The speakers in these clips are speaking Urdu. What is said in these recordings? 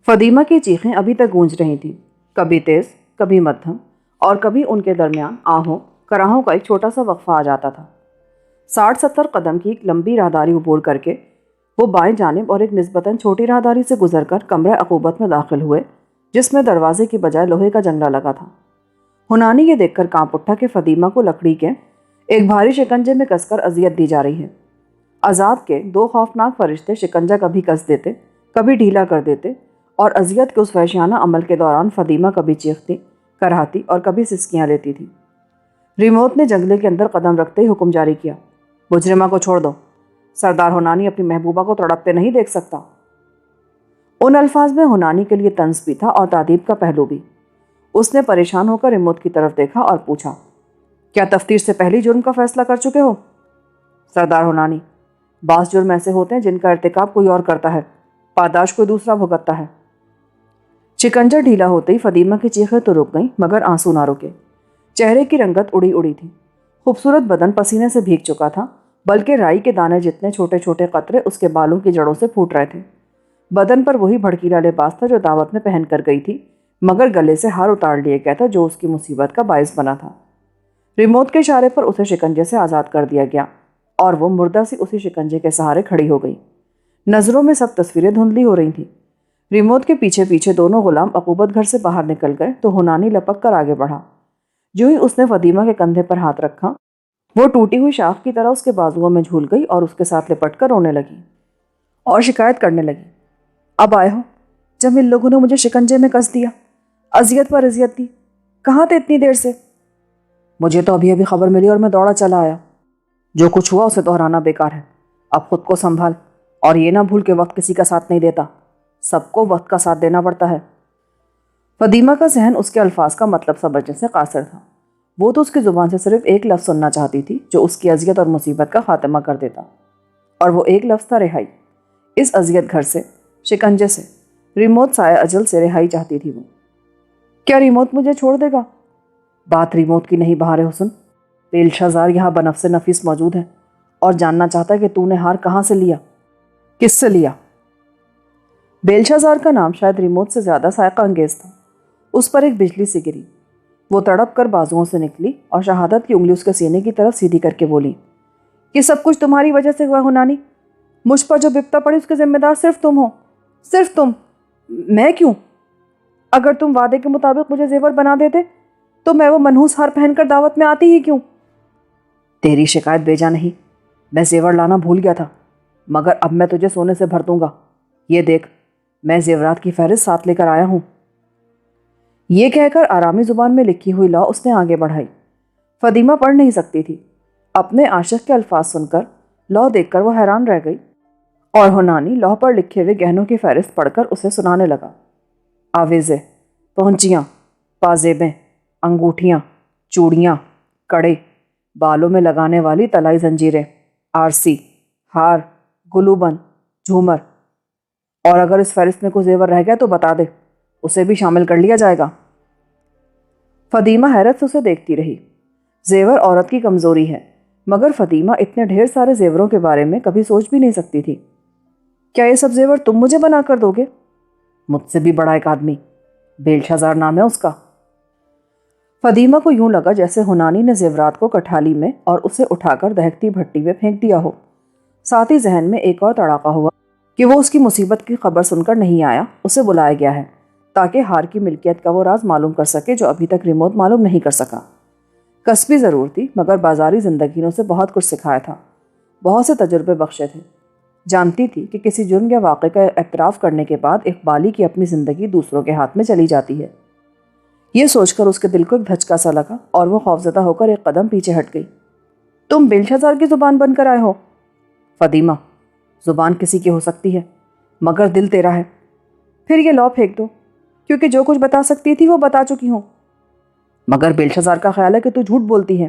فدیمہ کی چیخیں ابھی تک گونج رہی تھیں، کبھی تیز، کبھی مدھم، اور کبھی ان کے درمیان آہوں کراہوں کا ایک چھوٹا سا وقفہ آ جاتا تھا۔ 60-70 قدم کی ایک لمبی راہداری عبور کر کے وہ بائیں جانب اور ایک نسبتاً چھوٹی راہداری سے گزر کر کمرہ عقوبت میں داخل ہوئے، جس میں دروازے کی بجائے لوہے کا جنگلہ لگا تھا۔ ہنانی یہ دیکھ کر کانپ اٹھا کہ فدیمہ کو لکڑی کے ایک بھاری شکنجے میں کس کر اذیت دی جا رہی ہے۔ عذاب کے دو خوفناک فرشتے شکنجہ کبھی کس دیتے، کبھی ڈھیلا کر دیتے، اور اذیت کے اس وحشیانہ عمل کے دوران فدیمہ کبھی چیختی، کراہتی اور کبھی سسکیاں لیتی تھی۔ ریموت نے جنگلے کے اندر قدم رکھتے ہی حکم جاری کیا، مجرمہ کو چھوڑ دو، سردار ہنانی اپنی محبوبہ کو تڑپتے نہیں دیکھ سکتا۔ ان الفاظ میں ہنانی کے لیے طنز بھی تھا اور تعدیب کا پہلو بھی۔ اس نے پریشان ہو کر ریموت کی طرف دیکھا اور پوچھا، کیا تفتیش سے پہلی جرم کا فیصلہ کر چکے ہو؟ سردار ہنانی، بعض جرم ایسے ہوتے ہیں جن کا ارتکاب کوئی اور کرتا ہے، پاداش کوئی دوسرا بھگتتا ہے۔ شکنجہ ڈھیلا ہوتے ہی فدیمہ کی چیخیں تو رک گئیں مگر آنسو نہ رکے۔ چہرے کی رنگت اڑی اڑی تھی، خوبصورت بدن پسینے سے بھیگ چکا تھا، بلکہ رائی کے دانے جتنے چھوٹے چھوٹے قطرے اس کے بالوں کی جڑوں سے پھوٹ رہے تھے۔ بدن پر وہی بھڑکیلا لباس تھا جو دعوت میں پہن کر گئی تھی، مگر گلے سے ہار اتار لیے گیا تھا جو اس کی مصیبت کا باعث بنا تھا۔ ریموت کے اشارے پر اسے شکنجے سے آزاد کر دیا گیا اور وہ مردہ سی اسی شکنجے کے سہارے کھڑی ہو گئی۔ نظروں میں سب تصویریں دھندلی ہو رہی تھیں۔ ریموت کے پیچھے پیچھے دونوں غلام عقوبت گھر سے باہر نکل گئے تو ہنانی لپک کر آگے بڑھا۔ جو ہی اس نے فدیمہ کے کندھے پر ہاتھ رکھا، وہ ٹوٹی ہوئی شاخ کی طرح اس کے بازوؤں میں جھول گئی اور اس کے ساتھ لپٹ کر رونے لگی اور شکایت کرنے لگی، اب آئے ہو جب ان لوگوں نے مجھے شکنجے میں کس دیا، اذیت پر اذیت دی، کہاں تھے اتنی دیر سے؟ مجھے تو ابھی خبر ملی اور میں دوڑا چلا آیا۔ جو کچھ ہوا اسے دہرانا بیکار ہے، اب خود کو سنبھال اور یہ نہ بھول کہ وقت کسی کا ساتھ نہیں دیتا، سب کو وقت کا ساتھ دینا پڑتا ہے۔ فدیمہ کا ذہن اس کے الفاظ کا مطلب سمجھنے سے قاصر تھا۔ وہ تو اس کی زبان سے صرف ایک لفظ سننا چاہتی تھی جو اس کی اذیت اور مصیبت کا خاتمہ کر دیتا، اور وہ ایک لفظ تھا رہائی۔ اس اذیت گھر سے، شکنجے سے، ریموت سایہ اجل سے رہائی چاہتی تھی وہ۔ کیا ریموت مجھے چھوڑ دے گا؟ بات ریموت کی نہیں بہار حسن، بیلشازار یہاں بنفس نفیس موجود ہے اور جاننا چاہتا ہے کہ تو نے ہار کہاں سے لیا، کس سے لیا۔ بیلشازار کا نام شاید ریموت سے زیادہ سائقہ انگیز تھا۔ اس پر ایک بجلی سی گری، وہ تڑپ کر بازوؤں سے نکلی اور شہادت کی انگلی اس کے سینے کی طرف سیدھی کر کے بولی، یہ سب کچھ تمہاری وجہ سے ہوا ہنانی، مجھ پر جو بپتا پڑی اس کے ذمہ دار صرف تم ہو، صرف تم۔ میں کیوں؟ اگر تم وعدے کے مطابق مجھے زیور بنا دیتے تو میں وہ منحوس ہار پہن کر دعوت میں آتی ہی کیوں؟ تیری شکایت بیجا نہیں، میں زیور لانا بھول گیا تھا، مگر اب میں تجھے سونے سے بھر دوں گا، یہ دیکھ میں زیورات کی فہرست ساتھ لے کر آیا ہوں۔ یہ کہہ کر آرامی زبان میں لکھی ہوئی لوح اس نے آگے بڑھائی۔ فدیمہ پڑھ نہیں سکتی تھی، اپنے عاشق کے الفاظ سن کر، لوح دیکھ کر وہ حیران رہ گئی، اور ہنانی لوح پر لکھے ہوئے گہنوں کی فہرست پڑھ کر اسے سنانے لگا، آویزیں، پہنچیاں، پازیبیں، انگوٹھیاں، چوڑیاں، کڑے، بالوں میں لگانے والی طلائی زنجیریں، آرسی، ہار، گلوبند، جھومر، اور اگر اس فہرست میں کوئی زیور رہ گیا تو بتا دے، اسے بھی شامل کر لیا جائے گا۔ فدیمہ حیرت سے اسے دیکھتی رہی۔ زیور عورت کی کمزوری ہے، مگر فدیمہ اتنے ڈھیر سارے زیوروں کے بارے میں کبھی سوچ بھی نہیں سکتی تھی۔ کیا یہ سب زیور تم مجھے بنا کر دو گے؟ مجھ سے بھی بڑا ایک آدمی، بیلشازار نام ہے اس کا۔ فدیمہ کو یوں لگا جیسے ہنانی نے زیورات کو کٹھالی میں اور اسے اٹھا کر دہکتی بھٹی میں پھینک دیا ہو۔ ساتھ ہی ذہن میں ایک اور تڑاقہ ہوا کہ وہ اس کی مصیبت کی خبر سن کر نہیں آیا، اسے بلایا گیا ہے تاکہ ہار کی ملکیت کا وہ راز معلوم کر سکے جو ابھی تک ریموت معلوم نہیں کر سکا۔ کسبی ضرور تھی، مگر بازاری زندگی نے اسے بہت کچھ سکھایا تھا، بہت سے تجربے بخشے تھے۔ جانتی تھی کہ کسی جرم یا واقعے کا اعتراف کرنے کے بعد ایک بالی کی اپنی زندگی دوسروں کے ہاتھ میں چلی جاتی ہے۔ یہ سوچ کر اس کے دل کو ایک دھچکا سا لگا اور وہ خوفزدہ ہو کر ایک قدم پیچھے ہٹ گئی۔ تم بیلشازار کی زبان بن کر آئے ہو؟ فدیمہ، زبان کسی کی ہو سکتی ہے، مگر دل تیرا ہے۔ پھر یہ لوح پھینک دو، کیونکہ جو کچھ بتا سکتی تھی وہ بتا چکی ہوں۔ مگر بیلشازار کا خیال ہے کہ تو جھوٹ بولتی ہے۔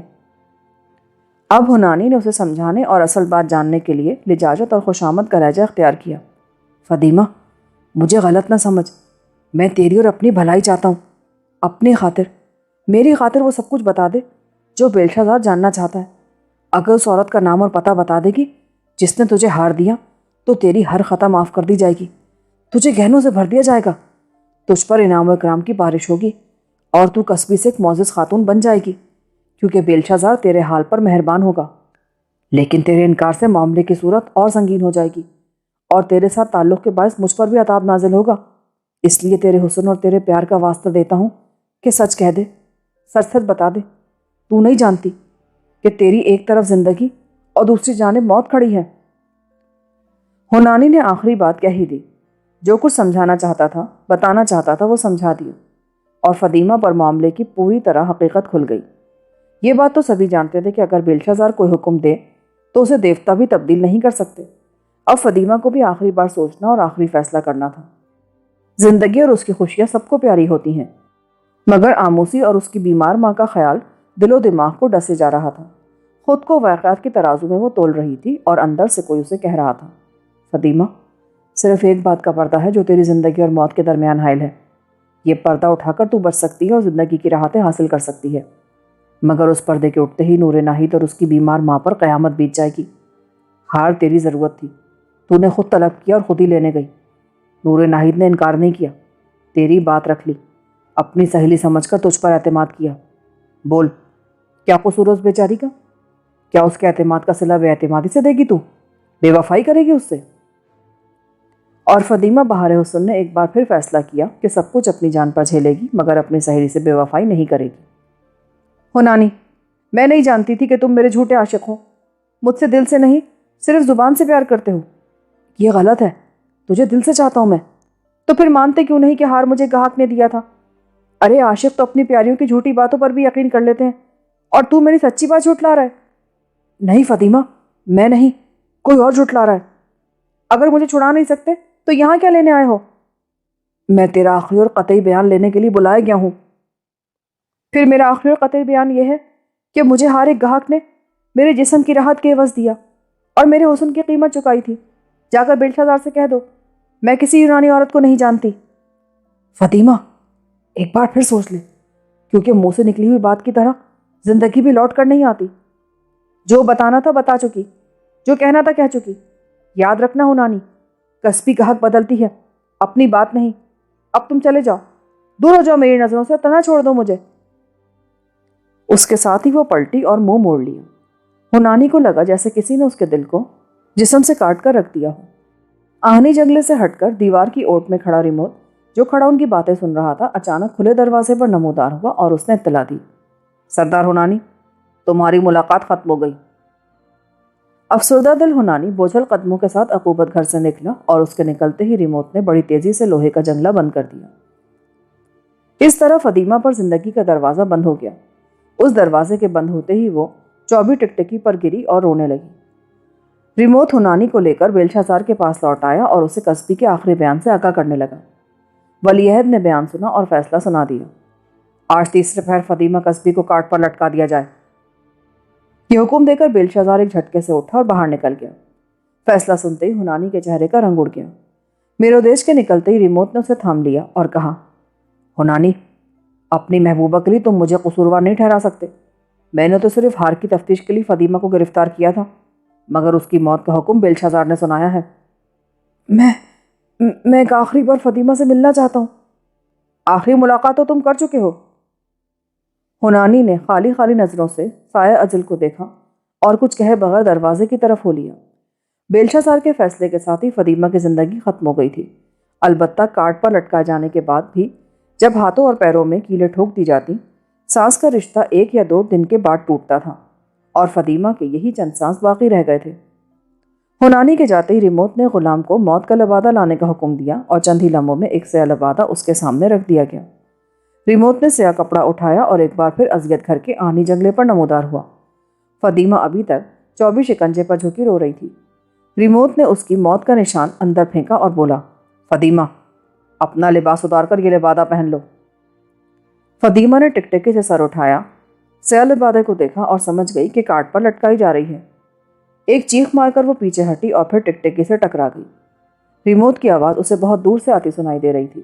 اب ہنانی نے اسے سمجھانے اور اصل بات جاننے کے لیے لجاجت اور خوشامد کا لہجہ اختیار کیا۔ فدیمہ، مجھے غلط نہ سمجھ، میں تیری اور اپنی بھلائی چاہتا ہوں، اپنی خاطر، میری خاطر وہ سب کچھ بتا دے جو بیلشازار جاننا چاہتا ہے۔ اگر اس عورت کا نام اور پتہ بتا دے گی جس نے تجھے ہار دیا تو تیری ہر خطا معاف کر دی جائے گی، تجھے گہنوں سے بھر دیا جائے گا، تجھ پر انعام و اکرام کی بارش ہوگی اور تو قصبی سے ایک معزز خاتون بن جائے گی، کیونکہ بیلشا زار تیرے حال پر مہربان ہوگا۔ لیکن تیرے انکار سے معاملے کی صورت اور سنگین ہو جائے گی، اور تیرے ساتھ تعلق کے باعث مجھ پر بھی عذاب نازل ہوگا۔ اس لیے تیرے حسن اور تیرے پیار کا واسطہ دیتا ہوں کہ سچ کہہ دے، سچ سچ بتا دے، تو نہیں جانتی کہ تیری ایک طرف زندگی اور دوسری جانب موت کھڑی ہے۔ ہونانی نے آخری بات کہہ ہی دی، جو کچھ سمجھانا چاہتا تھا، بتانا چاہتا تھا، وہ سمجھا دیا، اور فاطمہ پر معاملے کی پوری طرح حقیقت کھل گئی۔ یہ بات تو سبھی جانتے تھے کہ اگر بیلشا زار کوئی حکم دے تو اسے دیوتا بھی تبدیل نہیں کر سکتے۔ اب فاطمہ کو بھی آخری بار سوچنا اور آخری فیصلہ کرنا تھا۔ زندگی اور اس کی خوشیاں سب کو پیاری ہوتی ہیں، مگر آموسی اور اس کی بیمار ماں کا خیال دل و دماغ کو ڈسے جا رہا تھا۔ خود کو واقعات کے ترازو میں وہ تول رہی تھی اور اندر سے کوئی اسے کہہ رہا تھا، فاطمہ، صرف ایک بات کا پردہ ہے جو تیری زندگی اور موت کے درمیان حائل ہے۔ یہ پردہ اٹھا کر تو بچ سکتی ہے اور زندگی کی راحتیں حاصل کر سکتی ہے، مگر اس پردے کے اٹھتے ہی نور ناہید اور اس کی بیمار ماں پر قیامت بیت جائے گی۔ ہار تیری ضرورت تھی، تو نے خود طلب کیا اور خود ہی لینے گئی۔ نور ناہید نے انکار نہیں کیا، تیری بات رکھ لی، اپنی سہیلی سمجھ کر تجھ پر اعتماد کیا۔ بول، کیا قصور اس بیچاری کا؟ کیا اس کے اعتماد کا صلہ بے اعتمادی سے دے گی؟ تو بے وفائی کرے گی اس سے؟ اور فاطمہ بہار حسن نے ایک بار پھر فیصلہ کیا کہ سب کچھ اپنی جان پر جھیلے گی، مگر اپنی سہیلی سے بے وفائی نہیں کرے گی۔ ہونانی، میں نہیں جانتی تھی کہ تم میرے جھوٹے عاشق ہو، مجھ سے دل سے نہیں، صرف زبان سے پیار کرتے ہو۔ یہ غلط ہے، تجھے دل سے چاہتا ہوں میں، تو پھر مانتے کیوں نہیں کہ ہار مجھے گاہک نے دیا تھا؟ ارے عاشق تو اپنی پیاریوں کی جھوٹی باتوں پر بھی یقین کر لیتے ہیں، اور تو میری سچی بات جھٹلا رہا ہے۔ نہیں فاطمہ، میں نہیں، کوئی اور جھٹلا رہا ہے۔ اگر مجھے چھڑا نہیں سکتے تو یہاں کیا لینے آئے ہو؟ میں تیرا آخری اور قطعی بیان لینے کے لیے بلایا گیا ہوں۔ پھر میرا آخری اور قطعی بیان یہ ہے کہ مجھے ہر ایک گاہک نے میرے جسم کی راحت کے عوض دیا اور میرے حسن کی قیمت چکائی تھی۔ جا کر بیلشا زار سے کہہ دو، میں کسی یونانی عورت کو نہیں جانتی۔ فاطمہ، ایک بار پھر سوچ لے، کیونکہ منہ سے نکلی ہوئی بات کی طرح زندگی بھی لوٹ کر نہیں آتی۔ جو بتانا تھا بتا چکی، جو کہنا تھا کہہ چکی۔ یاد رکھنا ہونانی، کسبی گاہک بدلتی ہے، اپنی بات نہیں۔ اب تم چلے جاؤ، دور ہو جاؤ میری نظروں سے، تنہا چھوڑ دو مجھے۔ اس کے ساتھ ہی وہ پلٹی اور منہ موڑ لیا۔ ہونانی کو لگا جیسے کسی نے اس کے دل کو جسم سے کاٹ کر رکھ دیا ہو۔ آہنی جنگلے سے ہٹ کر دیوار کی اوٹ میں کھڑا ریموت، جو کھڑا ان کی باتیں سن رہا تھا، اچانک کھلے دروازے پر نمودار ہوا اور اس نے اطلاع دی، سردار ہونانی، تمہاری ملاقات ختم ہو گئی۔ افسردہ دل ہونانی بوجھل قدموں کے ساتھ عقوبت گھر سے نکلا اور اس کے نکلتے ہی ریموت نے بڑی تیزی سے لوہے کا جنگلہ بند کر دیا۔ اس طرح فاطمہ پر زندگی کا دروازہ بند ہو گیا۔ اس دروازے کے بند ہوتے ہی وہ چوبی ٹکٹکی پر گری اور رونے لگی۔ ریموت ہونانی کو لے کر بیلشا زار کے پاس لوٹ آیا اور اسے قصبی کے آخری بیان سے آگاہ کرنے لگا۔ ولی عہد نے بیان سنا اور فیصلہ سنا دیا۔ آج تیسرے پہر فاطمہ قصبی کو کاٹ پر لٹکا دیا جائے۔ یہ حکم دے کر بیلشا زار ایک جھٹکے سے اٹھا اور باہر نکل گیا۔ فیصلہ سنتے ہی ہونانی کے چہرے کا رنگ اڑ گیا۔ میرودیش کے نکلتے ہی ریموت نے اسے تھام لیا اور کہا، ہونانی، اپنی محبوبہ کے لیے تم مجھے قصوروار نہیں ٹھہرا سکتے۔ میں نے تو صرف ہار کی تفتیش کے لیے فاطمہ کو گرفتار کیا تھا، مگر اس کی موت کا حکم بیلشا زار نے سنایا ہے۔ میں ایک آخری بار فاطمہ سے ملنا چاہتا ہوں۔ آخری ملاقات تو تم کر چکے ہو۔ ہونانی نے خالی خالی نظروں سے سایہ اجل کو دیکھا اور کچھ کہے بغیر دروازے کی طرف ہو لیا۔ بیلشا زار کے فیصلے کے ساتھ ہی فاطمہ کی زندگی ختم ہو گئی تھی، البتہ کاٹ پر لٹکائے جانے کے بعد بھی جب ہاتھوں اور پیروں میں کیلیں ٹھوک دی جاتی، سانس کا رشتہ 1 یا 2 دن کے بعد ٹوٹتا تھا، اور فاطمہ کے یہی چند سانس باقی رہ گئے تھے۔ ہونانی کے جاتے ہی ریموت نے غلام کو موت کا لبادہ لانے کا حکم دیا اور چند ہی لمحوں میں ایک سیاہ لبادہ اس کے سامنے رکھ دیا گیا۔ ریموت نے سیاہ کپڑا اٹھایا اور ایک بار پھر اذیت گھر کے آہنی جنگلے پر نمودار ہوا۔ فاطمہ ابھی تک 24 شکنجے پر جھکی رو رہی تھی۔ ریموت نے اس کی موت کا نشان اندر پھینکا اور بولا، فاطمہ، اپنا لباس اتار کر یہ لبادہ پہن لو۔ فاطمہ نے ٹکٹکی سے سر اٹھایا، سیاہ لبادے کو دیکھا اور سمجھ گئی کہ کاٹ پر لٹکائی جا رہی ہے۔ ایک چیخ مار کر وہ پیچھے ہٹی اور پھر ٹکٹکی سے ٹکرا گئی۔ ریموت کی آواز اسے بہت دور سے آتی سنائی دے رہی تھی،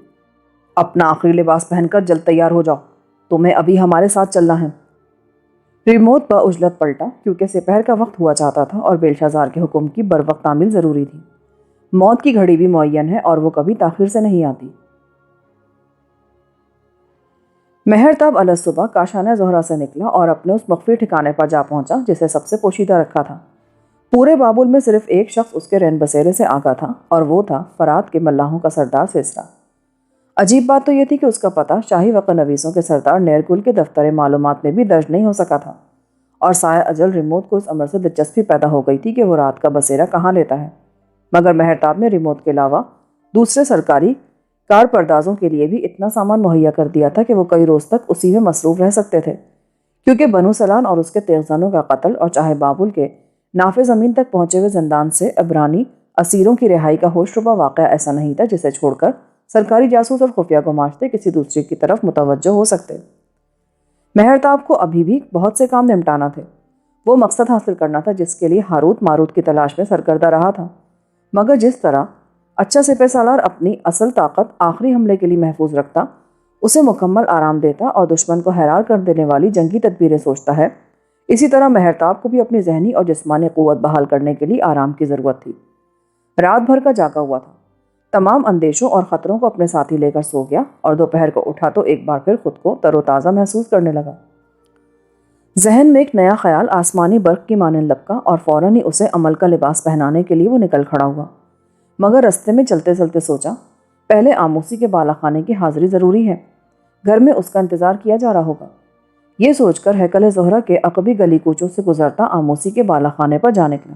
اپنا آخری لباس پہن کر جلد تیار ہو جاؤ، تمہیں ابھی ہمارے ساتھ چلنا ہے۔ ریموت باعجلت پلٹا، کیونکہ سپہر کا وقت ہوا چاہتا تھا اور بیلشا زار کے حکم کی بروقت تعمیل ضروری تھی۔ موت کی گھڑی بھی معین ہے اور وہ کبھی تاخیر سے نہیں آتی۔ مہرتاب علیہ صبح کاشانہ زہرہ سے نکلا اور اپنے اس مخفی ٹھکانے پر جا پہنچا جسے سب سے پوشیدہ رکھا تھا۔ پورے بابل میں صرف ایک شخص اس کے رین بسیرے سے آگاہ تھا اور وہ تھا فرات کے ملاحوں کا سردار سیسرا۔ عجیب بات تو یہ تھی کہ اس کا پتہ شاہی وقت نویسوں کے سردار نیرگل کے دفتر معلومات میں بھی درج نہیں ہو سکا تھا، اور سایہ اجل ریموت کو اس امر سے دلچسپی پیدا ہو گئی تھی کہ وہ رات کا بسیرا کہاں لیتا ہے۔ مگر مہرتاب نے ریموت کے علاوہ دوسرے سرکاری کار پردازوں کے لیے بھی اتنا سامان مہیا کر دیا تھا کہ وہ کئی روز تک اسی میں مصروف رہ سکتے تھے، کیونکہ بنو سلان اور اس کے تیغزانوں کا قتل اور چاہے بابل کے نافذ زمین تک پہنچے ہوئے زندان سے عبرانی اسیروں کی رہائی کا ہوش ربا واقعہ ایسا نہیں تھا جسے چھوڑ کر سرکاری جاسوس اور خفیہ گماشتے کسی دوسرے کی طرف متوجہ ہو سکتے۔ مہرتاب کو ابھی بھی بہت سے کام نمٹانا تھے۔ وہ مقصد حاصل کرنا تھا جس کے لیے ہاروت ماروت کی تلاش میں سرگردہ رہا تھا، مگر جس طرح اچھا سپہ سالار اپنی اصل طاقت آخری حملے کے لیے محفوظ رکھتا، اسے مکمل آرام دیتا اور دشمن کو حیران کر دینے والی جنگی تدبیریں سوچتا ہے، اسی طرح مہرتاب کو بھی اپنی ذہنی اور جسمانی قوت بحال کرنے کے لیے آرام کی ضرورت تھی۔ رات بھر کا جاگا ہوا تھا، تمام اندیشوں اور خطروں کو اپنے ساتھ ہی لے کر سو گیا، اور دوپہر کو اٹھا تو ایک بار پھر خود کو تر و تازہ محسوس کرنے لگا۔ ذہن میں ایک نیا خیال آسمانی برق کی مانند لپکا اور فوراً ہی اسے عمل کا لباس پہنانے کے لیے وہ نکل کھڑا ہوا، مگر رستے میں چلتے چلتے سوچا پہلے آموسی کے بالا خانے کی حاضری ضروری ہے، گھر میں اس کا انتظار کیا جا رہا ہوگا۔ یہ سوچ کر ہیکل زہرہ کے عقبی گلی کوچوں سے گزرتا آموسی کے بالا خانے پر جا نکلا۔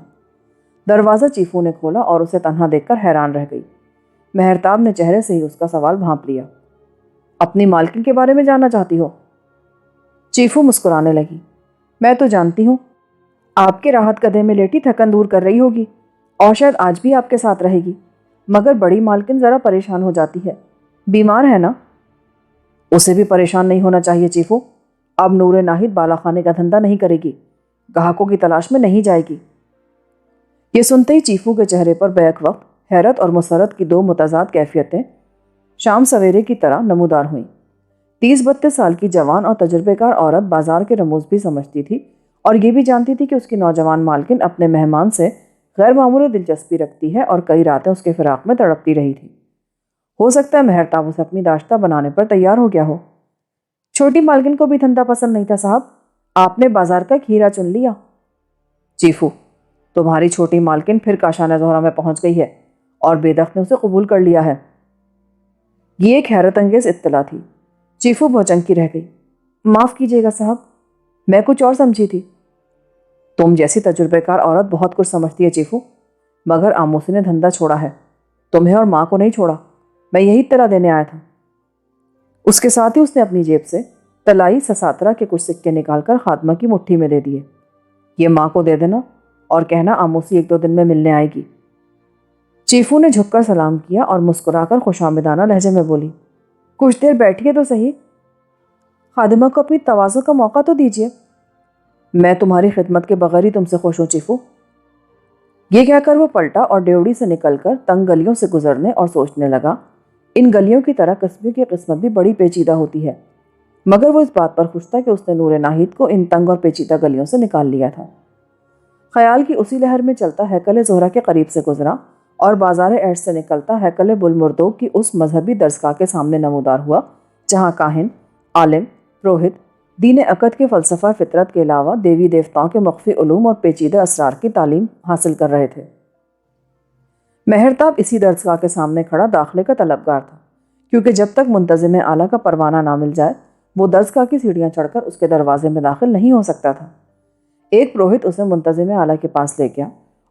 دروازہ چیفو نے کھولا اور اسے تنہا دیکھ کر حیران رہ گئی۔ مہرتاب نے چہرے سے ہی اس کا سوال بھانپ لیا۔ اپنی مالکن کے بارے میں جاننا چاہتی ہو؟ چیفو مسکرانے لگی۔ میں تو جانتی ہوں، آپ کے راحت قدے میں لیٹی تھکن دور کر رہی ہوگی اور شاید آج بھی آپ کے ساتھ رہے گی، مگر بڑی مالکن ذرا پریشان ہو جاتی ہے، بیمار ہے نا؟ اسے بھی پریشان نہیں ہونا چاہیے چیفو، اب نور ناہید بالا خانے کا دھندا نہیں کرے گی، گاہکوں کی تلاش میں نہیں جائے گی۔ یہ سنتے ہی چیفو کے چہرے پر بیک وقت حیرت اور مسرت کی دو متضاد کیفیتیں شام سویرے کی طرح نمودار ہوئیں۔ 30-32 سال کی جوان اور تجربے کار عورت بازار کے رموز بھی سمجھتی تھی اور یہ بھی جانتی تھی کہ اس کی نوجوان مالکن اپنے مہمان سے غیر معمولی دلچسپی رکھتی ہے اور کئی راتیں اس کے فراق میں تڑپتی رہی تھی۔ ہو سکتا ہے مہرتاب اسے اپنی داشتہ بنانے پر تیار ہو گیا ہو۔ چھوٹی مالکن کو بھی دھندا پسند نہیں تھا صاحب، آپ نے بازار کا ایک ہیرا چن لیا۔ چیفو، تمہاری چھوٹی مالکن پھر کاشانہ زہرہ میں پہنچ گئی ہے اور بیدخت نے اسے قبول کر لیا ہے۔ یہ ایک حیرت انگیز اطلاع تھی۔ چیفو بھوچنکی رہ گئی۔ معاف کیجیے گا صاحب، میں کچھ اور سمجھی تھی۔ تم جیسی تجربے کار عورت بہت کچھ سمجھتی ہے چیفو، مگر آموسی نے دھندا چھوڑا ہے، تمہیں اور ماں کو نہیں چھوڑا۔ میں یہی اطلاع دینے آیا تھا۔ اس کے ساتھ ہی اس نے اپنی جیب سے طلائی سساترہ کے کچھ سکے نکال کر خادمہ کی مٹھی میں دے دیے۔ یہ ماں کو دے دینا اور کہنا آموسی 1-2 دن میں ملنے آئے گی۔ چیفو نے جھک کر سلام کیا اور مسکرا کر خوشامدانہ لہجے میں بولی، کچھ دیر بیٹھیے تو صحیح، خادمہ کو اپنی تواضع کا موقع تو دیجیے۔ میں تمہاری خدمت کے بغیر ہی تم سے خوش ہوں چیفو۔ یہ کہہ کر وہ پلٹا اور ڈیوڑی سے نکل کر تنگ گلیوں سے گزرنے اور سوچنے لگا، ان گلیوں کی طرح قصبے کی قسمت بھی بڑی پیچیدہ ہوتی ہے، مگر وہ اس بات پر خوش تھا کہ اس نے نور ناہید کو ان تنگ اور پیچیدہ گلیوں سے نکال لیا تھا۔ خیال کی اسی لہر میں چلتا ہیکل زہرہ کے قریب سے گزرا اور بازار ایش سے نکلتا ہیکل بلمردوگ کی اس مذہبی درسگاہ کے سامنے نمودار ہوا جہاں کاہن، عالم، پروہت دین عقد کے فلسفہ فطرت کے علاوہ دیوی دیوتاؤں کے مخفی علوم اور پیچیدہ اسرار کی تعلیم حاصل کر رہے تھے۔ مہرتاب اسی درسگاہ کے سامنے کھڑا داخلے کا طلبگار تھا، کیونکہ جب تک منتظم اعلیٰ کا پروانہ نہ مل جائے وہ درسگاہ کی سیڑھیاں چڑھ کر اس کے دروازے میں داخل نہیں ہو سکتا تھا۔ ایک پروہت اسے منتظم اعلیٰ کے پاس لے گیا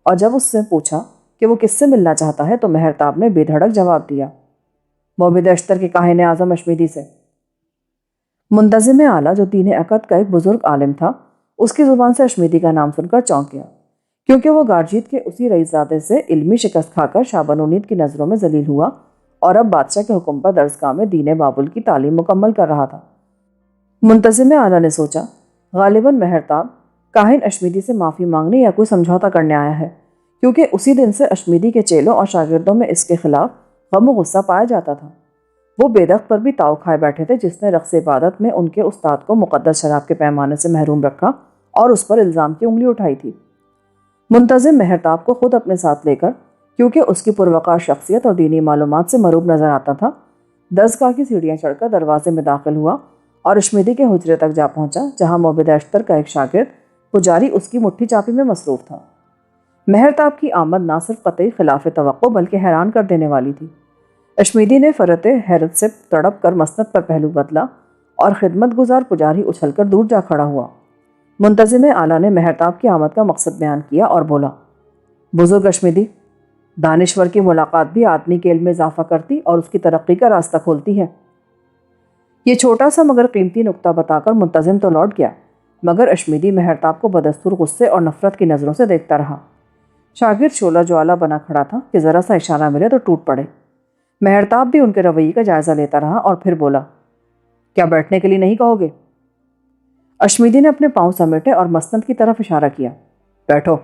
اور جب اس سے پوچھا کہ وہ کس سے ملنا چاہتا ہے تو مہرتاب نے بے دھڑک جواب دیا، موبد اشتر کے کاہن اعظم اشمیدی سے۔ منتظم اعلیٰ جو دین عقد کا ایک بزرگ عالم تھا، اس کی زبان سے اشمیدی کا نام سن کر چونک گیا، کیونکہ وہ گارجیت کے اسی رئیس زادے سے علمی شکست کھا کر شاہ بنو نید کی نظروں میں ذلیل ہوا اور اب بادشاہ کے حکم پر درسگاہ میں دین بابل کی تعلیم مکمل کر رہا تھا۔ منتظم اعلیٰ نے سوچا غالباً مہرتاب کاہن اشمیدی سے معافی مانگنے یا کوئی سمجھوتا کرنے آیا ہے، کیونکہ اسی دن سے اشمیدی کے چیلوں اور شاگردوں میں اس کے خلاف غم و غصہ پایا جاتا تھا۔ وہ بیدخت پر بھی تاؤ کھائے بیٹھے تھے جس نے رقص عبادت میں ان کے استاد کو مقدس شراب کے پیمانے سے محروم رکھا اور اس پر الزام کی انگلی اٹھائی تھی۔ منتظم مہرتاب کو خود اپنے ساتھ لے کر کیونکہ اس کی پروقار شخصیت اور دینی معلومات سے مروب نظر آتا تھا، درسگاہ کی سیڑھیاں چڑھ کر دروازے میں داخل ہوا اور اشمیدی کے حجرے تک جا پہنچا، جہاں موبدہ اشتر کا ایک شاگرد پجاری اس کی مٹھی چاپی میں مصروف تھا۔ مہرتاب کی آمد نہ صرف قطعی خلاف توقع بلکہ حیران کر دینے والی تھی۔ اشمیدی نے فرط حیرت سے تڑپ کر مسند پر پہلو بدلا اور خدمت گزار پجاری اچھل کر دور جا کھڑا ہوا۔ منتظم اعلیٰ نے مہرتاب کی آمد کا مقصد بیان کیا اور بولا، بزرگ اشمیدی، دانشور کی ملاقات بھی آدمی کے علم میں اضافہ کرتی اور اس کی ترقی کا راستہ کھولتی ہے۔ یہ چھوٹا سا مگر قیمتی نکتہ بتا کر منتظم تو لوٹ گیا، مگر اشمیدی مہرتاب کو بدستور غصے اور نفرت کی نظروں سے دیکھتا رہا۔ شاگرد شعلہ جوالا بنا کھڑا تھا کہ ذرا سا اشارہ ملے تو ٹوٹ پڑے۔ مہرتاب بھی ان کے رویے کا جائزہ لیتا رہا اور پھر بولا، کیا بیٹھنے کے لیے نہیں کہو گے؟ اشمیدی نے اپنے پاؤں سمیٹے اور مسند کی طرف اشارہ کیا۔ بیٹھو۔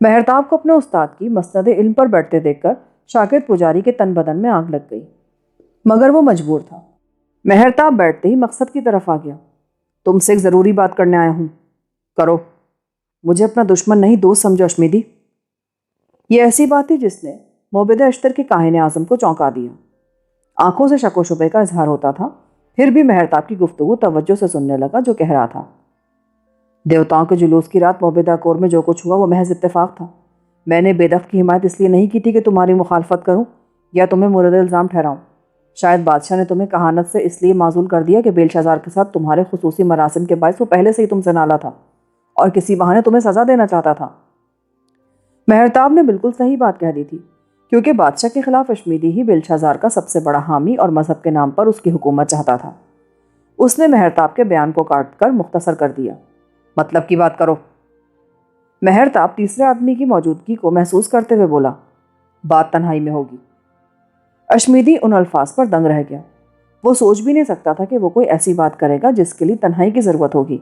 مہرتاب کو اپنے استاد کی مسند علم پر بیٹھتے دیکھ کر شاگرد پجاری کے تن بدن میں آگ لگ گئی، مگر وہ مجبور تھا۔ مہرتاب بیٹھتے ہی مقصد کی طرف آ گیا۔ تم سے ایک ضروری بات کرنے آیا ہوں، کرو۔ مجھے اپنا دشمن نہیں دوست سمجھو اشمیدی۔ یہ ایسی بات تھی جس نے موبدہ اشتر کے کاہن اعظم کو چونکا دیا۔ آنکھوں سے شک و شبے کا اظہار ہوتا تھا، پھر بھی مہرتاب کی گفتگو توجہ سے سننے لگا جو کہہ رہا تھا۔ دیوتاؤں کے جلوس کی رات موبدہ کور میں جو کچھ ہوا وہ محض اتفاق تھا۔ میں نے بے دخت کی حمایت اس لیے نہیں کی تھی کہ تمہاری مخالفت کروں یا تمہیں مورد الزام ٹھہراؤں۔ شاید بادشاہ نے تمہیں کہانت سے اس لیے معزول کر دیا کہ بیلشازار کے ساتھ تمہارے خصوصی مراسم کے باعث وہ پہلے سے ہی تم سے نالا تھا اور کسی بہانے تمہیں سزا دینا چاہتا تھا۔ مہرتاب نے بالکل صحیح بات کہہ دی تھی، کیونکہ بادشاہ کے خلاف اشمیدی ہی بیلشازار کا سب سے بڑا حامی اور مذہب کے نام پر اس کی حکومت چاہتا تھا۔ اس نے مہرتاب کے بیان کو کاٹ کر مختصر کر دیا، مطلب کی بات کرو۔ مہرتاب تیسرے آدمی کی موجودگی کو محسوس کرتے ہوئے بولا، بات تنہائی میں ہوگی۔ اشمیدی ان الفاظ پر دنگ رہ گیا۔ وہ سوچ بھی نہیں سکتا تھا کہ وہ کوئی ایسی بات کرے گا جس کے لیے تنہائی کی ضرورت ہوگی۔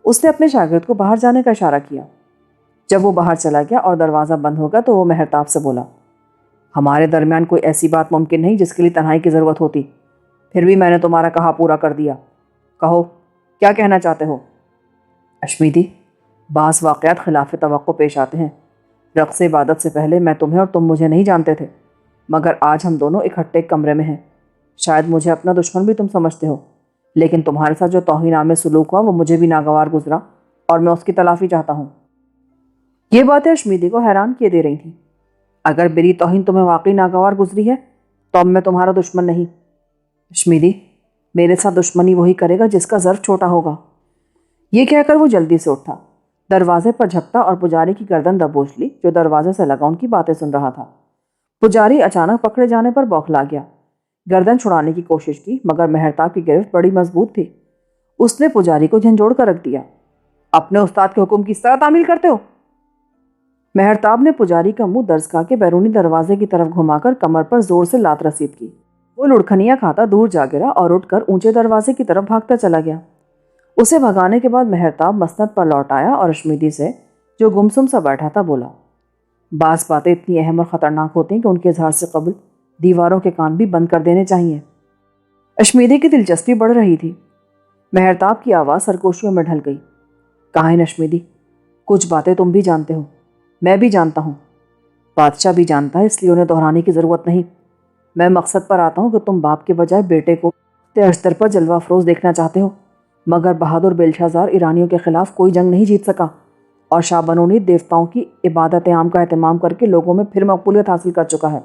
اس نے اپنے شاگرد کو باہر جانے کا اشارہ کیا۔ جب وہ باہر چلا گیا اور دروازہ بند ہو گیا تو وہ مہرتاب سے بولا، ہمارے درمیان کوئی ایسی بات ممکن نہیں جس کے لیے تنہائی کی ضرورت ہوتی، پھر بھی میں نے تمہارا کہا پورا کر دیا۔ کہو، کیا کہنا چاہتے ہو؟ اشمیدی، بعض واقعات خلاف توقع پیش آتے ہیں۔ رقص عبادت سے پہلے میں تمہیں اور تم مجھے نہیں جانتے تھے، مگر آج ہم دونوں اکٹھے ایک کمرے میں ہیں۔ شاید مجھے اپنا دشمن بھی تم سمجھتے ہو، لیکن تمہارے ساتھ جو توہین آمیز سلوک ہوا وہ مجھے بھی ناگوار گزرا اور میں اس کی تلافی چاہتا ہوں۔ یہ باتیں اشمیدی کو حیران کیے دے رہی تھیں۔ اگر میری توہین تمہیں واقعی ناگوار گزری ہے تو اب میں تمہارا دشمن نہیں۔ اشمیدی، میرے ساتھ دشمنی وہی کرے گا جس کا ظرف چھوٹا ہوگا۔ یہ کہہ کر وہ جلدی سے اٹھا، دروازے پر جھپٹا اور پجاری کی گردن دبوچ لی جو دروازے سے لگا ان کی باتیں سن رہا تھا۔ پجاری اچانک پکڑے جانے پر بوکھلا گیا، گردن چھڑانے کی کوشش کی، مگر مہرتاب کی گرفت بڑی مضبوط تھی۔ اس نے پجاری کو جھنجھوڑ کر رکھ دیا۔ اپنے استاد کے حکم کی اس طرح تعمیل کرتے ہو؟ مہرتاب نے پجاری کا منہ درسگاہ کے بیرونی دروازے کی طرف گھما کر کمر پر زور سے لات رسید کی۔ وہ لڑکھنیاں کھاتا دور جا گرا اور اٹھ کر اونچے دروازے کی طرف بھاگتا چلا گیا۔ اسے بھگانے کے بعد مہرتاب مسند پر لوٹ آیا اور اشمیدی سے، جو گمسم سا بیٹھا تھا، بولا، بعض باتیں اتنی اہم اور خطرناک ہوتی ہیں کہ ان کے اظہار سے قبل دیواروں کے کان بھی بند کر دینے چاہیے۔ اشمیدی کی دلچسپی بڑھ رہی تھی۔ مہرتاب کی آواز سرگوشیوں میں ڈھل گئی۔ کاہن اشمیدی، کچھ باتیں تم بھی جانتے ہو، میں بھی جانتا ہوں، بادشاہ بھی جانتا ہے، اس لیے انہیں دہرانے کی ضرورت نہیں۔ میں مقصد پر آتا ہوں کہ تم باپ کے بجائے بیٹے کو اشتر پر جلوہ افروز دیکھنا چاہتے ہو، مگر بہادر بیلشازار ایرانیوں کے خلاف کوئی جنگ نہیں جیت سکا اور شاہ بنونی دیوتاؤں کی عبادت عام کا اہتمام کر کے لوگوں میں پھر مقبولیت حاصل کر چکا ہے۔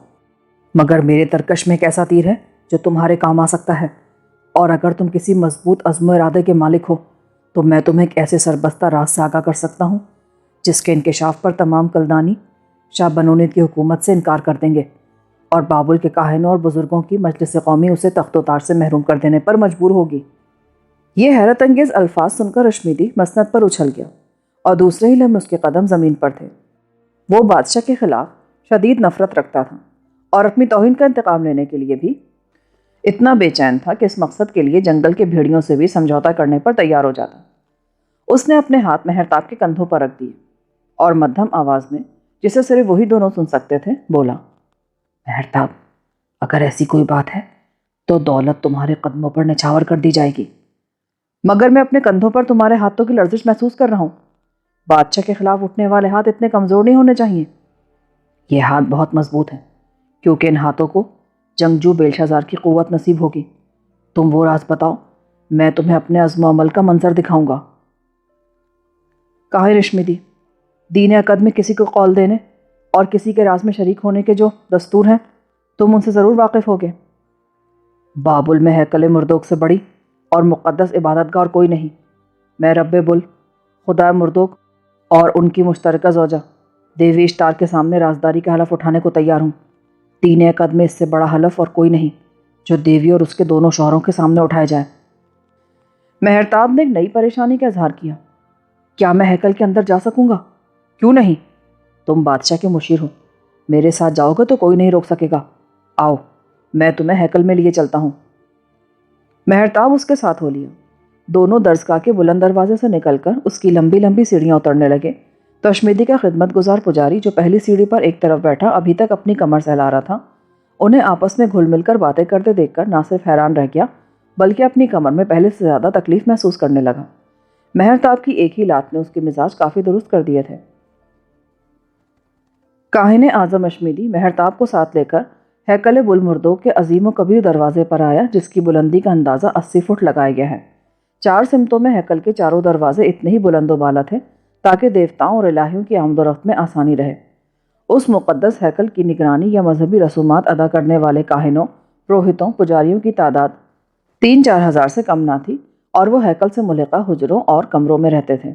مگر میرے ترکش میں ایک ایسا تیر ہے جو تمہارے کام آ سکتا ہے، اور اگر تم کسی مضبوط عزم و ارادے کے مالک ہو تو میں تمہیں ایک ایسے سربستہ راز سے آگاہ کر سکتا ہوں جس کے انکشاف پر تمام کلدانی شاہ بنونید کی حکومت سے انکار کر دیں گے اور بابل کے کاہنوں اور بزرگوں کی مجلس قومی اسے تخت و تاج سے محروم کر دینے پر مجبور ہوگی۔ یہ حیرت انگیز الفاظ سن کر اشمیدی مسند پر اچھل گیا اور دوسرے ہی لمحے اس کے قدم زمین پر تھے۔ وہ بادشاہ کے خلاف شدید نفرت رکھتا تھا اور اپنی توہین کا انتقام لینے کے لیے بھی اتنا بے چین تھا کہ اس مقصد کے لیے جنگل کے بھیڑیوں سے بھی سمجھوتا کرنے پر تیار ہو جاتا۔ اس نے اپنے ہاتھ مہرتاب کے کندھوں پر رکھ دیے اور مدھم آواز میں، جسے صرف وہی دونوں سن سکتے تھے، بولا، مہرتاب، اگر ایسی کوئی بات ہے تو دولت تمہارے قدموں پر نچھاور کر دی جائے گی، مگر میں اپنے کندھوں پر تمہارے ہاتھوں کی لرزش محسوس کر رہا ہوں۔ بادشاہ کے خلاف اٹھنے والے ہاتھ اتنے کمزور نہیں ہونے چاہیے۔ یہ ہاتھ بہت مضبوط ہیں کیونکہ ان ہاتھوں کو جنگجو بیلشازار کی قوت نصیب ہوگی۔ تم وہ راز بتاؤ، میں تمہیں اپنے عزم و عمل کا منظر دکھاؤں گا۔ کہا رشمیدی، دین عقد میں کسی کو قول دینے اور کسی کے راز میں شریک ہونے کے جو دستور ہیں تم ان سے ضرور واقف ہوگے۔ بابل میں ہیکل مردوک سے بڑی اور مقدس عبادت گاہ اور کوئی نہیں۔ میں رب بل، خدا مردوک اور ان کی مشترکہ زوجہ دیوی اشتار کے سامنے رازداری کا حلف اٹھانے کو تیار ہوں۔ دین عقد میں اس سے بڑا حلف اور کوئی نہیں جو دیوی اور اس کے دونوں شوہروں کے سامنے اٹھائے جائے۔ مہرتاب نے ایک نئی پریشانی کا اظہار کیا۔ کیا میں ہیکل کے اندر جا سکوں گا؟ کیوں نہیں؟ تم بادشاہ کے مشیر ہو، میرے ساتھ جاؤ گے تو کوئی نہیں روک سکے گا۔ آؤ، میں تمہیں ہیکل میں لیے چلتا ہوں۔ مہرتاب اس کے ساتھ ہو لیا۔ دونوں درسگاہ کے بلند دروازے سے نکل کر اس کی لمبی لمبی سیڑھیاں اترنے لگے تو اشمیدی کا خدمت گزار پجاری جو پہلی سیڑھی پر ایک طرف بیٹھا ابھی تک اپنی کمر سہلا رہا تھا، انہیں آپس میں گھل مل کر باتیں کرتے دیکھ کر نہ صرف حیران رہ گیا بلکہ اپنی کمر میں پہلے سے زیادہ تکلیف محسوس کرنے لگا۔ مہرتاب کی ایک ہی لات نے اس کے مزاج کافی درست کر دیے تھے۔ کاہن اعظم اشمیدی مہرتاب کو ساتھ لے کر ہیکل بل مردوک کے عظیم و کبیر دروازے پر آیا جس کی بلندی کا اندازہ 80 فٹ لگایا گیا ہے۔ 4 سمتوں میں ہیکل کے چاروں دروازے اتنے ہی بلند و بالا تھے تاکہ دیوتاؤں اور الہیوں کی آمد و رفت میں آسانی رہے۔ اس مقدس ہیکل کی نگرانی یا مذہبی رسومات ادا کرنے والے کاہنوں، پروہتوں، پجاریوں کی تعداد 3-4 ہزار سے کم نہ تھی اور وہ ہیکل سے ملحقہ حجروں اور کمروں میں رہتے تھے۔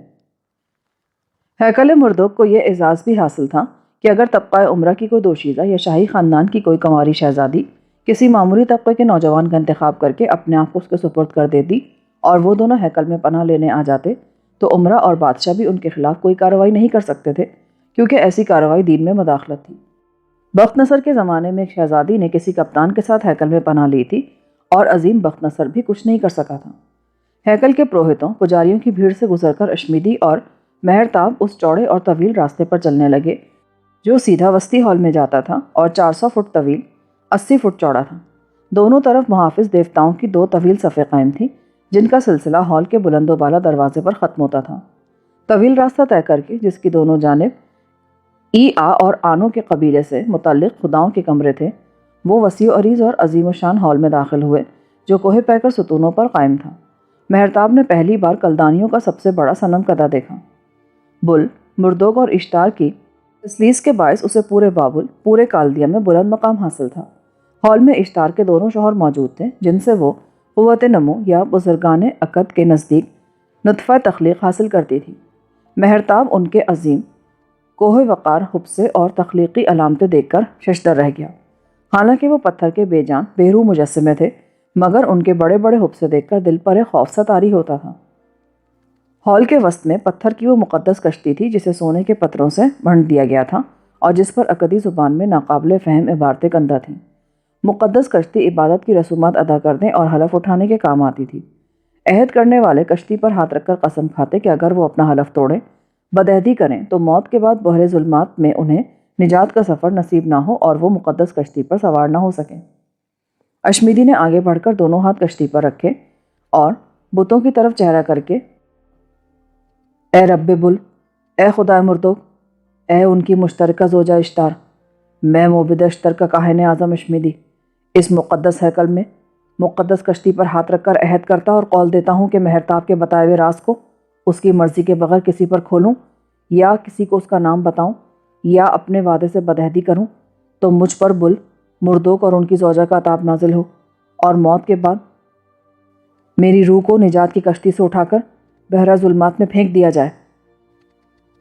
ہیکل مردوک کو یہ اعزاز بھی حاصل تھا کہ اگر طبقہ عمرہ کی کوئی دوشیزہ یا شاہی خاندان کی کوئی کنواری شہزادی کسی معمولی طبقے کے نوجوان کا انتخاب کر کے اپنے آپ کو اس کے سپرد کر دیتی اور وہ دونوں ہیکل میں پناہ لینے آ جاتے تو عمرہ اور بادشاہ بھی ان کے خلاف کوئی کارروائی نہیں کر سکتے تھے کیونکہ ایسی کارروائی دین میں مداخلت تھی۔ بخت نصر کے زمانے میں ایک شہزادی نے کسی کپتان کے ساتھ ہیکل میں پناہ لی تھی اور عظیم بخت نصر بھی کچھ نہیں کر سکا تھا۔ ہیکل کے پروہتوں، پجاریوں کی بھیڑ سے گزر کر اشمیدی اور مہرتاب اس چوڑے اور طویل راستے پر چلنے لگے جو سیدھا وسطی ہال میں جاتا تھا اور 400 فٹ طویل، 80 فٹ چوڑا تھا۔ دونوں طرف محافظ دیوتاؤں کی 2 طویل صفیں قائم تھیں جن کا سلسلہ ہال کے بلند و بالا دروازے پر ختم ہوتا تھا۔ طویل راستہ طے کر کے جس کی دونوں جانب ای آ اور آنوں کے قبیلے سے متعلق خداؤں کے کمرے تھے، وہ وسیع و عریض اور عظیم و شان ہال میں داخل ہوئے جو کوہ پیکر ستونوں پر قائم تھا۔ مہرتاب نے پہلی بار کلدانیوں کا سب سے بڑا صنم کدہ دیکھا۔ بل، مردوک اور اشتار کی تسلیس کے باعث اسے پورے بابل، پورے کالدیا میں بلند مقام حاصل تھا۔ ہال میں اشتار کے دونوں شوہر موجود تھے جن سے وہ قوت نمو یا بزرگان عقد کے نزدیک نطفہ تخلیق حاصل کرتی تھی۔ مہرتاب ان کے عظیم کوہ وقار حبسے اور تخلیقی علامتیں دیکھ کر ششدر رہ گیا۔ حالانکہ وہ پتھر کے بے جان بے روح مجسمے تھے مگر ان کے بڑے بڑے حبسے دیکھ کر دل پر ایک خوف سا طاری ہوتا تھا۔ ہال کے وسط میں پتھر کی وہ مقدس کشتی تھی جسے سونے کے پتھروں سے بھنٹ دیا گیا تھا اور جس پر عقدی زبان میں ناقابل فہم عبارتیں کندہ تھیں۔ مقدس کشتی عبادت کی رسومات ادا کرنے اور حلف اٹھانے کے کام آتی تھی۔ عہد کرنے والے کشتی پر ہاتھ رکھ کر قسم کھاتے کہ اگر وہ اپنا حلف توڑیں، بدعہدی کریں تو موت کے بعد بحر ظلمات میں انہیں نجات کا سفر نصیب نہ ہو اور وہ مقدس کشتی پر سوار نہ ہو سکیں۔ اشمیدی نے آگے بڑھ کر دونوں ہاتھ کشتی پر رکھے اور بتوں کی طرف چہرہ کر کے اے رب بل، اے خدا مردوک، اے ان کی مشترکہ زوجہ اشتار، میں موبد اشتر کا کاہن اعظم اشمیدی اس مقدس ہیکل میں مقدس کشتی پر ہاتھ رکھ کر عہد کرتا اور قول دیتا ہوں کہ مہرتاب کے بتائے ہوئے راز کو اس کی مرضی کے بغیر کسی پر کھولوں یا کسی کو اس کا نام بتاؤں یا اپنے وعدے سے بدعہدی کروں تو مجھ پر بل، مردوک اور ان کی زوجہ کا عذاب نازل ہو اور موت کے بعد میری روح کو نجات کی کشتی سے اٹھا کر بحر ظلمات میں پھینک دیا جائے۔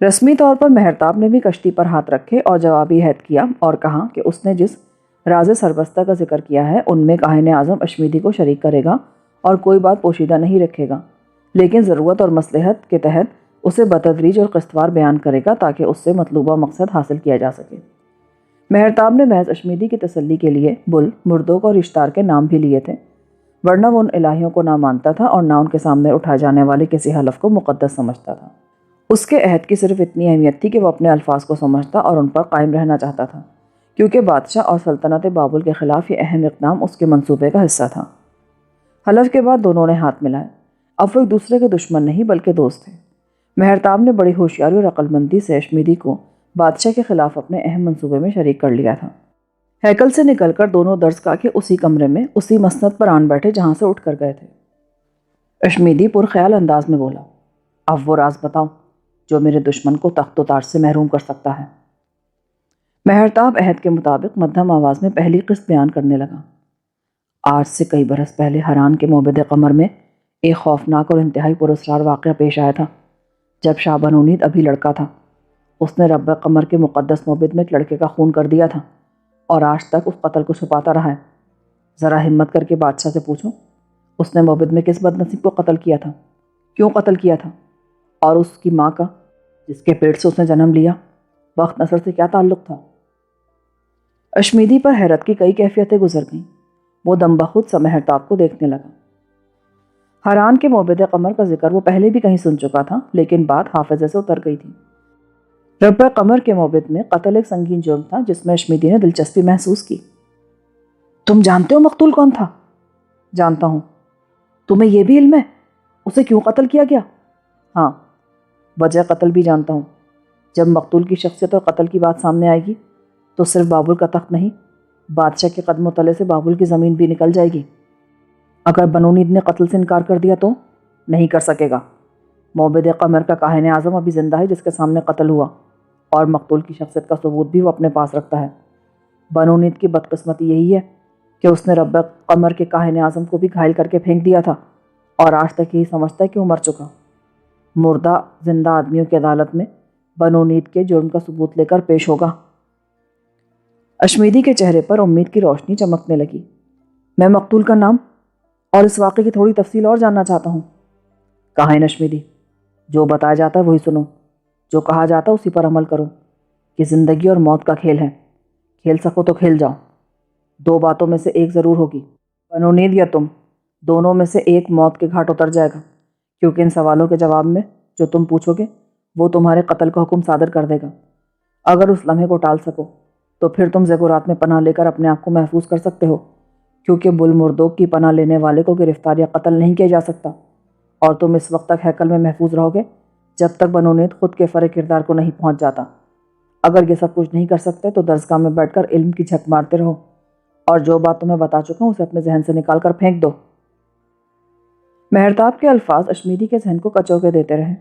رسمی طور پر مہرتاب نے بھی کشتی پر ہاتھ رکھے اور جوابی عہد کیا اور کہا کہ اس نے جس راز سربستہ کا ذکر کیا ہے ان میں کاہن اعظم اشمیدی کو شریک کرے گا اور کوئی بات پوشیدہ نہیں رکھے گا، لیکن ضرورت اور مصلحت کے تحت اسے بتدریج اور قسطوار بیان کرے گا تاکہ اس سے مطلوبہ مقصد حاصل کیا جا سکے۔ مہرتاب نے محض اشمیدی کی تسلی کے لیے بل، مردوک اور اشتار کے نام بھی لیے تھے، ورنہ وہ ان الہیوں کو نہ مانتا تھا اور نہ ان کے سامنے اٹھائے جانے والے کسی حلف کو مقدس سمجھتا تھا۔ اس کے عہد کی صرف اتنی اہمیت تھی کہ وہ اپنے الفاظ کو سمجھتا اور ان پر قائم رہنا چاہتا تھا، کیونکہ بادشاہ اور سلطنت بابل کے خلاف یہ اہم اقدام اس کے منصوبے کا حصہ تھا۔ حلف کے بعد دونوں نے ہاتھ ملائے۔ اب وہ ایک دوسرے کے دشمن نہیں بلکہ دوست تھے۔ مہرتاب نے بڑی ہوشیاری اور عقل مندی سے اشمیدی کو بادشاہ کے خلاف اپنے اہم منصوبے میں شریک کر لیا تھا۔ ہیکل سے نکل کر دونوں درس کا کے اسی کمرے میں اسی مسند پر آن بیٹھے جہاں سے اٹھ کر گئے تھے۔ اشمیدی پرخیال انداز میں بولا، اب وہ راز بتاؤ جو میرے دشمن کو تخت و تاج سے محروم کر سکتا ہے۔ مہرتاب عہد کے مطابق مدھم آواز میں پہلی قسط بیان کرنے لگا۔ آج سے کئی برس پہلے ہران کے موبد قمر میں ایک خوفناک اور انتہائی پراسرار واقعہ پیش آیا تھا۔ جب شاہ بنونید ابھی لڑکا تھا، اس نے رب قمر کے مقدس موبد میں ایک لڑکے کا خون کر دیا تھا اور آج تک اس قتل کو چھپاتا رہا ہے۔ ذرا ہمت کر کے بادشاہ سے پوچھو، اس نے موبد میں کس بد نصیب کو قتل کیا تھا، کیوں قتل کیا تھا، اور اس کی ماں کا جس کے پیٹ سے اس نے جنم لیا بخت نصر سے کیا تعلق تھا؟ اشمیدی پر حیرت کی کئی کیفیتیں گزر گئیں۔ وہ دم بخود سا مہرتاب کو دیکھنے لگا۔ ہران کے موبد قمر کا ذکر وہ پہلے بھی کہیں سن چکا تھا، لیکن بات حافظے سے اتر گئی تھی۔ رب قمر کے موبد میں قتل ایک سنگین جرم تھا جس میں اشمیدی نے دلچسپی محسوس کی۔ تم جانتے ہو مقتول کون تھا؟ جانتا ہوں۔ تمہیں یہ بھی علم ہے اسے کیوں قتل کیا گیا؟ ہاں، وجہ قتل بھی جانتا ہوں۔ جب مقتول کی شخصیت اور قتل کی بات سامنے آئے گی تو صرف بابل کا تخت نہیں، بادشاہ کے قدم و تلے سے بابل کی زمین بھی نکل جائے گی۔ اگر بنونید نے قتل سے انکار کر دیا تو نہیں کر سکے گا۔ موبد قمر کا کاہن اعظم ابھی زندہ ہے جس کے سامنے قتل ہوا، اور مقتول کی شخصیت کا ثبوت بھی وہ اپنے پاس رکھتا ہے۔ بنونید کی بدقسمتی یہی ہے کہ اس نے رب قمر کے کاہن اعظم کو بھی گھائل کر کے پھینک دیا تھا، اور آج تک یہی سمجھتا ہے کہ وہ مر چکا۔ مردہ زندہ آدمیوں کی عدالت میں بنونید کے جرم کا ثبوت لے کر پیش ہوگا۔ اشمیدی کے چہرے پر امید کی روشنی چمکنے لگی۔ میں مقتول کا نام اور اس واقعے کی تھوڑی تفصیل اور جاننا چاہتا ہوں۔ کاہن اشمیدی، جو بتایا جاتا ہے وہی سنو، جو کہا جاتا ہے اسی پر عمل کرو۔ یہ زندگی اور موت کا کھیل ہے، کھیل سکو تو کھیل جاؤ۔ دو باتوں میں سے ایک ضرور ہوگی، بنونید یا تم، دونوں میں سے ایک موت کے گھاٹ اتر جائے گا، کیونکہ ان سوالوں کے جواب میں جو تم پوچھو گے وہ تمہارے قتل کا حکم صادر کر دے گا۔ اگر اس لمحے کو ٹال سکو تو پھر تم زیگورات میں پناہ لے کر اپنے آپ کو محفوظ کر سکتے ہو، کیونکہ بل مردوک کی پناہ لینے والے کو گرفتار یا قتل نہیں کیا جا سکتا، اور تم اس وقت تک ہیکل میں محفوظ رہو گے جب تک بنونید خود کے فرے کردار کو نہیں پہنچ جاتا۔ اگر یہ سب کچھ نہیں کر سکتے تو درسگاہ میں بیٹھ کر علم کی جھک مارتے رہو، اور جو بات تمہیں بتا چکا ہوں اسے اپنے ذہن سے نکال کر پھینک دو۔ مہرتاب کے الفاظ اشمیدی کے ذہن کو کچوکے دیتے رہے۔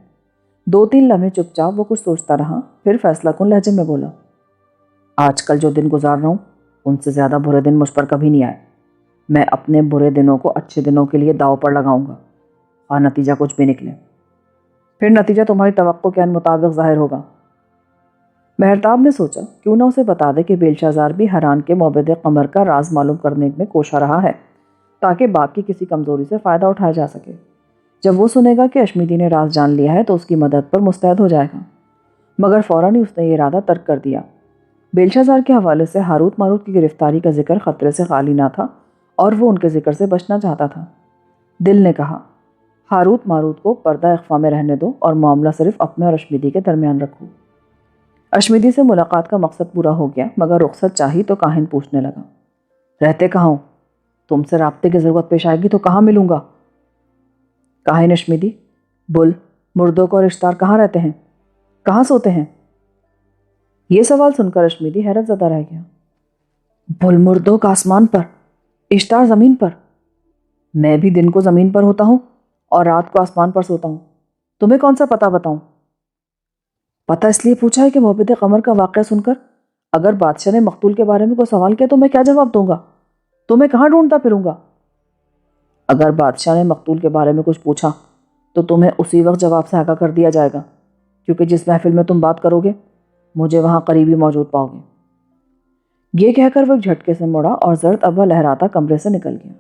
2-3 لمحے چپ چاپ وہ کچھ سوچتا رہا، پھر فیصلہ کن لہجے میں بولا، آج کل جو دن گزار رہا ہوں ان سے زیادہ برے دن مجھ پر کبھی نہیں آئے۔ میں اپنے برے دنوں کو اچھے دنوں کے لیے داؤ پر لگاؤں گا، اور نتیجہ کچھ بھی نکلے، پھر نتیجہ تمہاری توقع کے مطابق ظاہر ہوگا۔ مہرتاب نے سوچا کیوں نہ اسے بتا دے کہ بیلشازار بھی ہران کے موبد قمر کا راز معلوم کرنے میں کوشاں رہا ہے، تاکہ باپ کی کسی کمزوری سے فائدہ اٹھایا جا سکے۔ جب وہ سنے گا کہ اشمیدی نے راز جان لیا ہے تو اس کی مدد پر مستعد ہو جائے گا، مگر فوراً ہی اس نے یہ ارادہ ترک کر دیا۔ بیلشازار کے حوالے سے ہاروت ماروت کی گرفتاری کا ذکر خطرے سے خالی نہ تھا، اور وہ ان کے ذکر سے بچنا چاہتا تھا۔ دل نے کہا، ہاروت ماروت کو پردہ اخفا میں رہنے دو اور معاملہ صرف اپنے اور اشمیدی کے درمیان رکھو۔ اشمیدی سے ملاقات کا مقصد پورا ہو گیا، مگر رخصت چاہی تو کاہن پوچھنے لگا، رہتے کہاں ہو؟ تم سے رابطے کی ضرورت پیش آئے گی تو کہاں ملوں گا؟ کاہن اشمیدی، بل مردوں کو اور اشتار کہاں رہتے ہیں، کہاں سوتے ہیں؟ یہ سوال سن کر اشمیدی حیرت زدہ رہ گیا۔ بل مردوک آسمان پر، اشتار زمین پر۔ میں بھی دن کو زمین پر ہوتا ہوں اور رات کو آسمان پر سوتا ہوں، تمہیں کون سا پتہ بتاؤں؟ پتہ اس لیے پوچھا ہے کہ موبد قمر کا واقعہ سن کر اگر بادشاہ نے مقتول کے بارے میں کوئی سوال کیا تو میں کیا جواب دوں گا؟ تمہیں کہاں ڈھونڈتا پھروں گا؟ اگر بادشاہ نے مقتول کے بارے میں کچھ پوچھا تو تمہیں اسی وقت جواب سے آگاہ کر دیا جائے گا، کیونکہ جس محفل میں تم بات کرو گے مجھے وہاں قریبی موجود پاؤ گے۔ یہ کہہ کر وہ ایک جھٹکے سے مڑا اور زرد ابا لہراتا کمرے سے نکل گیا۔